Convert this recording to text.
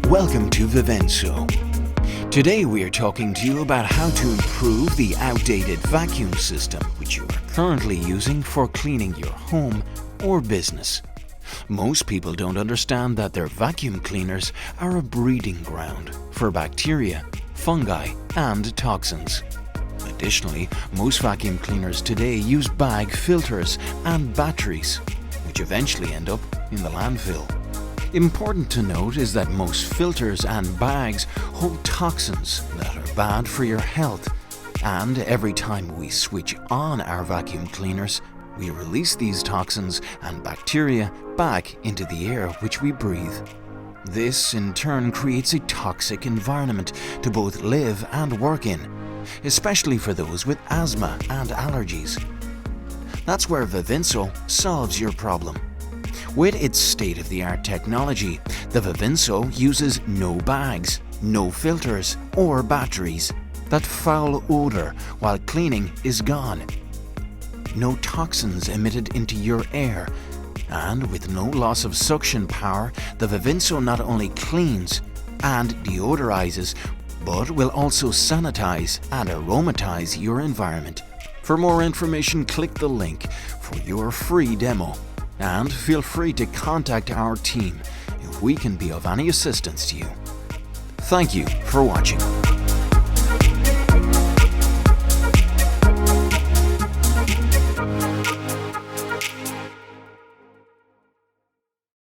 Welcome to Vivenso. Today we are talking to you about how to improve the outdated vacuum system which you are currently using for cleaning your home or business. Most people don't understand that their vacuum cleaners are a breeding ground for bacteria, fungi, and toxins. Additionally, most vacuum cleaners today use bag filters and batteries, which eventually end up in the landfill. Important to note is that most filters and bags hold toxins that are bad for your health, and every time we switch on our vacuum cleaners, we release these toxins and bacteria back into the air which we breathe. This in turn creates a toxic environment to both live and work in, especially for those with asthma and allergies. That's where Vivenso solves your problem. With its state-of-the-art technology, the Vivenso uses no bags, no filters or batteries. That foul odor while cleaning is gone. No toxins emitted into your air, and with no loss of suction power, the Vivenso not only cleans and deodorizes, but will also sanitize and aromatize your environment. For more information, click the link for your free demo. And feel free to contact our team if we can be of any assistance to you. Thank you for watching.